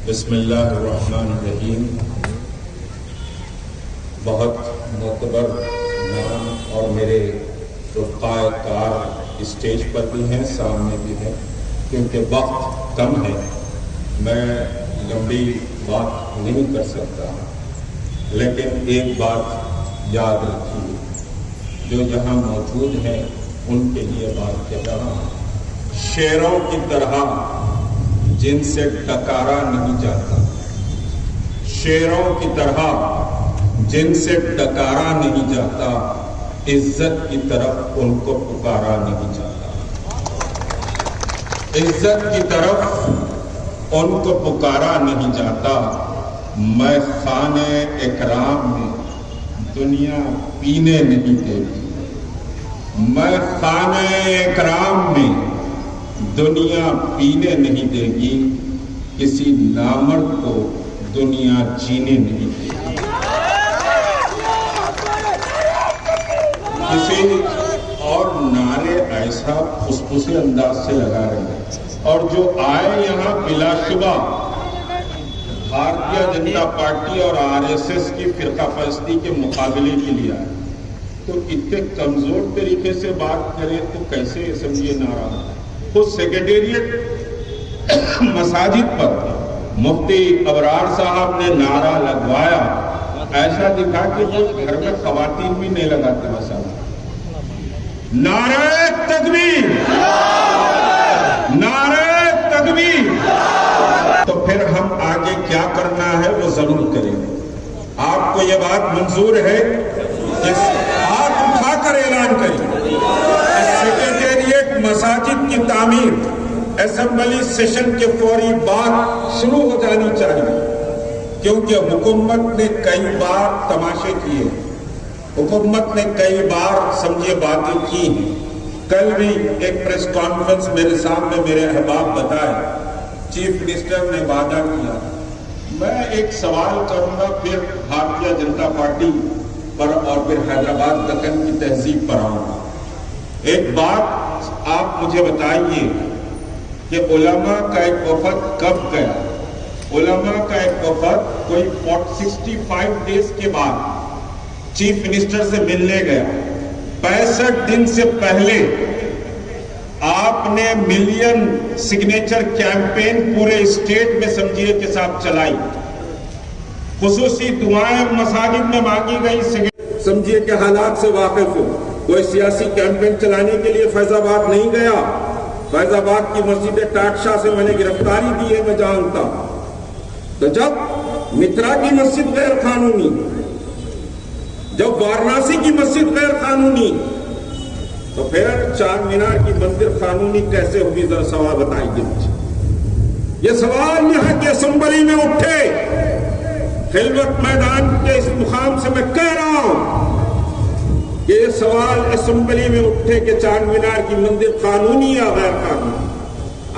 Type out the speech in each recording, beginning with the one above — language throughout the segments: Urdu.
بسم اللہ الرحمن الرحیم۔ بہت معتبر نام اور میرے رفقائے کار اسٹیج پر بھی ہیں، سامنے بھی ہیں، کیونکہ وقت کم ہے میں لمبی بات نہیں کر سکتا، لیکن ایک بات یاد رکھیے، جو یہاں موجود ہیں ان کے لیے بات کر رہا ہوں۔ شیروں کی طرح جن سے ڈکارا نہیں جاتا، شیروں کی طرح جن سے ڈکارا نہیں جاتا، عزت کی طرف ان کو پکارا نہیں جاتا، عزت کی طرف ان کو پکارا نہیں جاتا۔ میں خانہ اکرام میں دنیا پینے نہیں دیتی، میں خانہ اکرام میں دنیا پینے نہیں دے گی، کسی نامرد کو دنیا جینے نہیں دے گی۔ کسی اور نعرے ایسا پھسپھسے انداز سے لگا رہے ہیں، اور جو آئے یہاں بلا شبہ بھارتیہ جنتا پارٹی اور RSS کی فرقہ پرستی کے مقابلے کے لیے آئے، تو اتنے کمزور طریقے سے بات کرے تو کیسے سمجھیے نعرہ؟ خود سیکریٹریٹ مساجد پر مفتی ابرار صاحب نے نعرہ لگوایا، ایسا دکھا کہ وہ گھر میں خواتین بھی نہیں لگاتے مساجد۔ نعرہ تکبیر، نعرہ تکبیر۔ تو پھر ہم آگے کیا کرنا ہے وہ ضرور کریں گے۔ آپ کو یہ بات منظور ہے؟ ہاتھ اٹھا کر اعلان کریں۔ سیکریٹریٹ مساجد کی تعمیر اسمبلی سیشن کے فوری بعد شروع ہو جانی چاہیے، کیونکہ حکومت نے کئی بار تماشے کیے، حکومت نے کئی بار سمجھے باتیں کی ہیں۔ کل بھی ایک پریس کانفرنس میرے سامنے میرے احباب بتائے، چیف منسٹر نے وعدہ کیا۔ میں ایک سوال کروں گا، پھر بھارتیہ جنتا پارٹی پر اور پھر حیدرآباد دکن کی تہذیب پر آؤں گا۔ ایک بات آپ مجھے بتائیے کہ علماء کا ایک وفد کب گیا؟ علماء کا ایک وفد کوئی 65 ڈیز کے بعد چیف منسٹر سے ملنے گیا۔ 65 دن سے پہلے آپ نے ملین سگنیچر کیمپین پورے اسٹیٹ میں سمجھیے کے ساتھ چلائی، خصوصی دعائیں مساجد میں مانگی گئی۔ سمجھیے کہ حالات سے واقف ہو، کوئی سیاسی کیمپین چلانے کے لیے فیض آباد نہیں گیا۔ فیض آباد کی مسجد ٹاٹ شاہ سے میں نے گرفتاری دی ہے، میں جانتا ہوں۔ تو جب مترا کی مسجد غیر قانونی، جب وارانسی کی مسجد غیر قانونی، تو پھر چار مینار کی مندر قانونی کیسے ہوگی؟ ذرا سوال بتائیے مجھے۔ یہ سوال یہاں کی اسمبلی میں اٹھے، خلوت میدان کے اس مقام سے میں کہہ رہا ہوں کہ یہ سوال اسمبلی میں اٹھے کہ چار مینار کی مندر قانونی یا غیر قانونی۔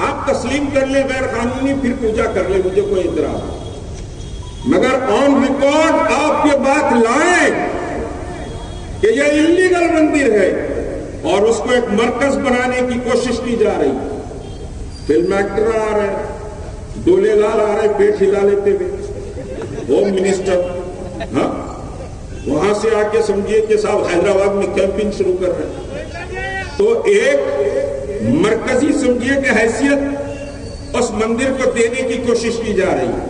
آپ تسلیم کر لیں غیر قانونی، پھر پوجا کر لیں، مجھے کوئی اعتراض نہیں، مگر آن ریکارڈ آپ یہ بات لائیں کہ یہ انلیگل مندر ہے اور اس کو ایک مرکز بنانے کی کوشش کی جا رہی۔ فلم ایکٹر آ رہے، ڈولے لال آ رہے پیٹ ہلا لیتے ہوئے، ہوم منسٹر ہاں وہاں سے آ کے سمجھیے کہ صاحب حیدرآباد میں کیمپنگ شروع کر رہے ہیں۔ تو ایک مرکزی سمجھیے کہ حیثیت اس مندر کو دینے کی کوشش کی جا رہی ہے۔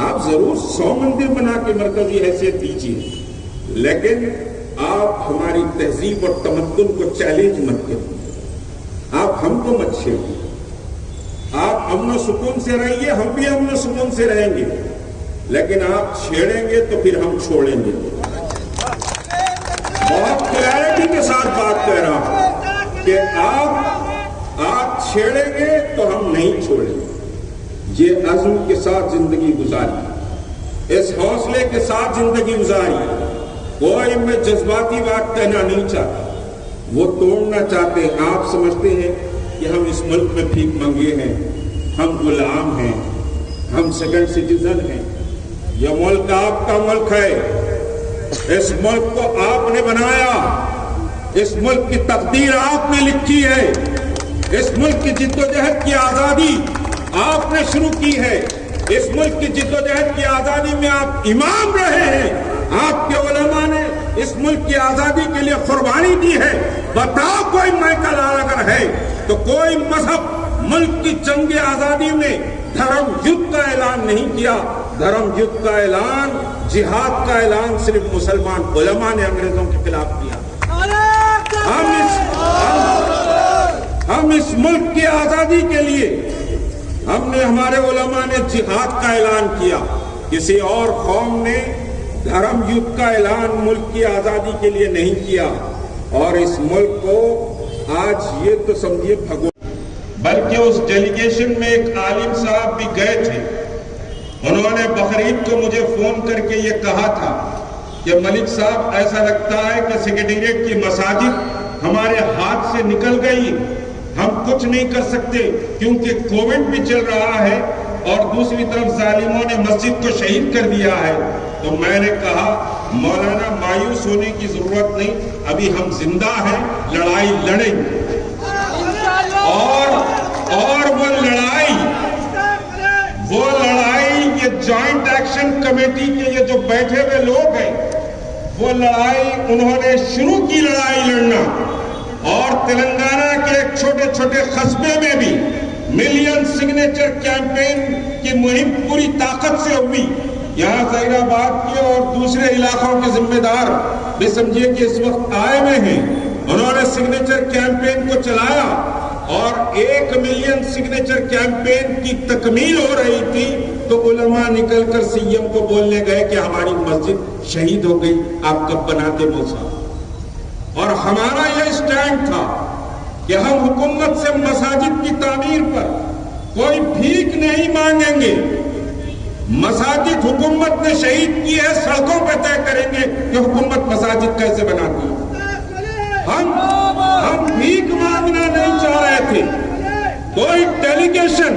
آپ ضرور 100 مندر بنا کے مرکزی حیثیت دیجیے، لیکن آپ ہماری تہذیب اور تمدن کو چیلنج مت کریں، آپ ہم کو مت چھیڑیں۔ آپ امن و سکون سے رہیے، ہم بھی امن و سکون سے رہیں گے، لیکن آپ چھیڑیں گے تو پھر ہم چھوڑیں گے۔ بہت کلیئرٹی کے ساتھ بات کہہ رہا ہوں کہ آپ چھیڑیں گے تو ہم نہیں چھوڑیں گے۔ یہ عزم کے ساتھ زندگی گزاری، اس حوصلے کے ساتھ زندگی گزاری۔ کوئی میں جذباتی بات کہنا نہیں چاہتا، وہ توڑنا چاہتے ہیں۔ آپ سمجھتے ہیں کہ ہم اس ملک میں بھیک منگے ہیں، ہم غلام ہیں، ہم سیکنڈ سٹیزن ہیں۔ یہ ملک آپ کا ملک ہے، اس ملک کو آپ نے بنایا، اس ملک کی تقدیر آپ نے لکھی ہے، اس ملک کی جدوجہد کی آزادی آپ نے شروع کی ہے، اس ملک کی جدوجہد کی آزادی میں آپ امام رہے ہیں. آپ کے علماء نے اس ملک کی آزادی کے لیے قربانی دی ہے. بتاؤ کوئی مائیکل اگر ہے تو کوئی مذہب ملک کی جنگ آزادی میں دھرم یدھ کا اعلان نہیں کیا. دھرم یدھ کا اعلان، جہاد کا اعلان صرف مسلمان علماء نے انگریزوں کے خلاف کیا. ہم اس ملک کی آزادی کے لیے ہمارے علماء نے جہاد کا اعلان کیا. کسی اور قوم نے دھرم یدھ کا اعلان ملک کی آزادی کے لیے نہیں کیا. اور اس ملک کو آج یہ تو سمجھیے بلکہ اس ڈیلیگیشن میں ایک عالم صاحب بھی گئے تھے. انہوں نے بقرعید کو مجھے فون کر کے یہ کہا تھا کہ ملک صاحب ایسا لگتا ہے کہ سیکریٹریٹ کی مساجد ہمارے ہاتھ سے نکل گئی. ہم کچھ نہیں کر سکتے کیونکہ کووڈ بھی چل رہا ہے اور دوسری طرف ظالموں نے مسجد کو شہید کر دیا ہے. تو میں نے کہا مولانا مایوس ہونے کی ضرورت نہیں، ابھی ہم زندہ ہیں، لڑائی لڑیں گے. اور وہ لڑائی یہ جوائنٹ ایکشن کمیٹی کے یہ جو بیٹھے ہوئے لوگ ہیں، وہ لڑائی انہوں نے شروع کی لڑائی لڑنا. اور تلنگانہ کے ایک چھوٹے چھوٹے قصبے میں بھی ملین سگنیچر کیمپین کی مہم پوری طاقت سے ہوئی. یہاں ظہیر آباد کے اور دوسرے علاقوں کے ذمہ دار بھی سمجھیے کہ اس وقت آئے ہوئے ہیں. انہوں نے سگنیچر کیمپین کو چلایا اور 1 ملین سگنیچر کیمپین کی تکمیل ہو رہی تھی تو علماء نکل کر سی ایم کو بولنے گئے کہ ہماری مسجد شہید ہو گئی، آپ کب بناتے موسیٰ. اور ہمارا یہ اسٹینڈ تھا کہ ہم حکومت سے مساجد کی تعمیر پر کوئی بھیک نہیں مانگیں گے. مساجد حکومت نے شہید کی ہے، سڑکوں پہ طے کریں گے کہ حکومت مساجد کیسے بناتی ہے. ہم بھیک مانگنا نہیں چاہ رہے تھے. کوئی ڈیلیگیشن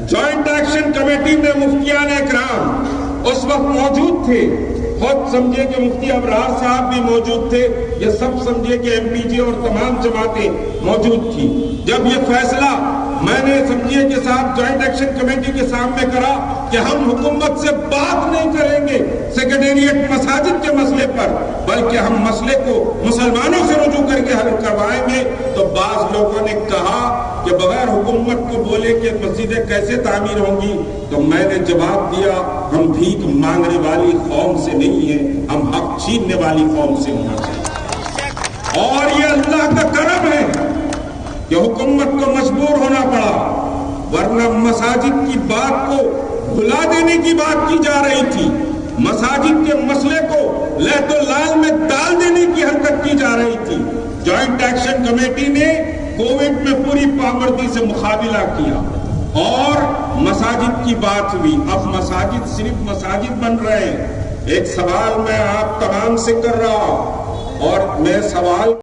جوائنٹ ایکشن کمیٹی میں مفتیان اکرام اس وقت موجود تھے. خود سمجھے کہ مفتی ابرار صاحب بھی موجود تھے. یہ سب سمجھے کہ ایم پی جی اور تمام جماعتیں موجود تھی. جب یہ فیصلہ میں نے سمجھیے کہ صاحب جوائنٹ ایکشن کمیٹی کے سامنے کرا کہ ہم حکومت سے بات نہیں کریں گے سیکریٹریٹ مساجد کے مسئلے پر، بلکہ ہم مسئلے کو مسلمانوں سے رجوع کر کے حل کروائیں گے، تو بعض لوگوں نے کہا کہ بغیر حکومت کو بولے کہ مسجدیں کیسے تعمیر ہوں گی. تو میں نے جواب دیا ہم بھیک مانگنے والی قوم سے نہیں ہیں، ہم حق چھیننے والی قوم سے ہونا چاہیے. اور یہ اللہ کا کرم ہے کہ حکومت کو مجبور ہونا پڑا، ورنہ مساجد کی بات کو بھلا دینے کی بات کی جا رہی تھی. مساجد کے مسئلے کو لہت و لال میں ڈال دینے کی حرکت کی جا رہی تھی. جوائنٹ ایکشن کمیٹی نے کووڈ میں پوری پابندی سے مقابلہ کیا اور مساجد کی بات ہوئی. اب مساجد صرف مساجد بن رہے ہیں. ایک سوال میں آپ تمام سے کر رہا ہوں اور میں سوال